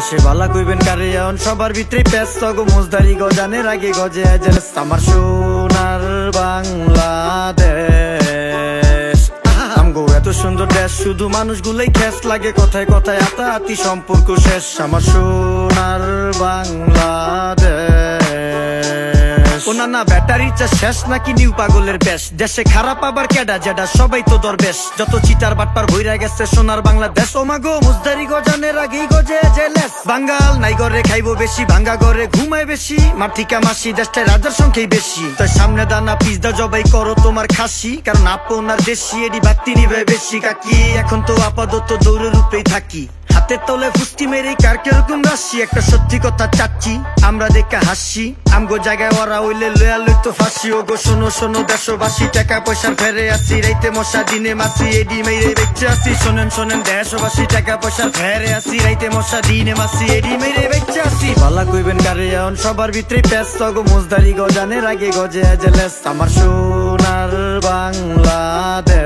দেশে বালা কইবেন কারে এখন সবার ভিতরে ব্যস্ত গো মুজদারি গজানের আগে গজে আজেস আমার সোনার বাংলাদেশ। আমগো এত সুন্দর দেশ শুধু মানুষগুলোই খ্যাস লাগে, কথায় কথায় আতাআতি সম্পর্ক শেষ। আমার সোনার বাংলাদেশ। ও না ব্যাটারির চা শেষ নাকি নিউ পাগলের বেশ। দেশে খারাপ আবার কেডা যেডা সবাই তো দরবেশ। যত চিটার বাটপার ভইরা গেছে সোনার বাংলাদেশ। ও মাগো মুজদারি গজানের আগেই গজে জেলেস। বাঙ্গাল নাই ঘরে খাইবো বেশি, ভাঙ্গা ঘরে ঘুমায় বেশি। মাটিকা মাসি দেশটায় রাজার সংখ্যাই বেশি। তাই সামনে দানা পিজদা জবাই করো তোমার খাসি, কারণ আপনার দেশি এডি বাতি নিবে বেশি। কাকি এখন তো আপাতত দৌড়ের উপরেই থাকি, হাতের তলে ফুস্তি মেরে কার কিরকম রাশি। একটা সত্যি কথা চাচ্ছি আমরা দেখে হাসি, আমগো জায়গায় ওরা হইলে লয়া লইতো ফাঁসি। ও গো শোনো শোনো দেশবাসী, টাকা পয়সার ফেরে আসি, রাইতে মশা দিনে মাছি, এডি মেরে বেঁচে আসি। শোনেন শোনেন দেশবাসী, টাকা পয়সার ফেরে আসি, রাইতে মশা দিনে মাছি, এডি মেরে বেঁচে আসি। বালা কইবেন কারে এখন সবার ভিতরে ব্যস্ত গো মুজদারি গজানের আগে গজে জেলেস। আমার সোনার বাংলাদেশ।